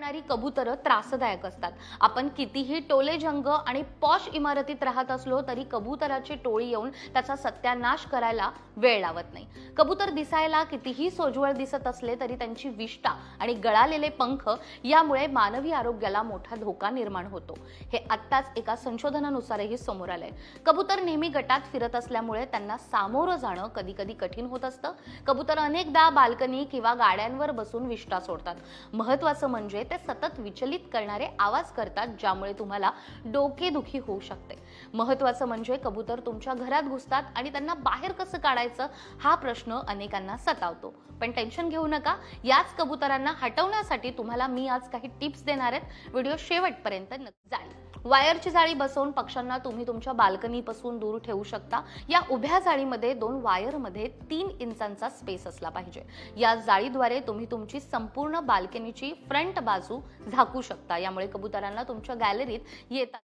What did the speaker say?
करणारी कबुतर त्रासदायक असतात। आपण कितीही टोलेजंग आणि पॉश इमारतीत राहत असलो तरी कबुतराची टोळी येऊन त्याचा सत्यानाश करायला वेळ लावत नाही। कबूतर दिसायला कितीही सोज्वळ दिसत असले तरी त्यांची विष्ठा आणि गळालेले पंख यामुळे मानवी आरोग्याला मोठा धोका निर्माण होतो। हे आत्ताच एका संशोधनानुसारही समोर आलंय। कबूतर नेहमी गटात फिरत असल्यामुळे त्यांना सामोरं जाणं कधी-कधी कठीण होत असतं। कबूतर अनेकदा बाल्कनी किंवा गाड्यांवर बसून विष्ठा सोडतात। महत्त्वाचं म्हणजे ते सतत विचलित करणारे आवाज करतात, ज्यामुळे तुम्हाला डोकेदुखी होऊ शकते। महत्त्वाचं म्हणजे कबूतर तुमच्या घरात घुसतात आणि त्यांना बाहेर कसं काढायचं हा प्रश्न अनेकांना सतावतो। पण टेन्शन घेऊ नका, याच कबुतरांना हटवण्यासाठी तुम्हाला मी आज काही टिप्स देणार आहेत। व्हिडिओ शेवटपर्यंत नक्की जाईल। वायरची जाळी बसवून पक्ष्यांना तुम्ही तुमच्या बाल्कनीपासून दूर ठेवू शकता। या उभ्या जाळीमध्ये 2 वायरमध्ये 3 इंचांचा स्पेस असला पाहिजे। या जाळीद्वारे तुम्ही तुमची संपूर्ण बाल्कनीची फ्रंट बाजू झाकू शकता। यामुळे कबुतरांना तुमच्या गॅलरीत येतात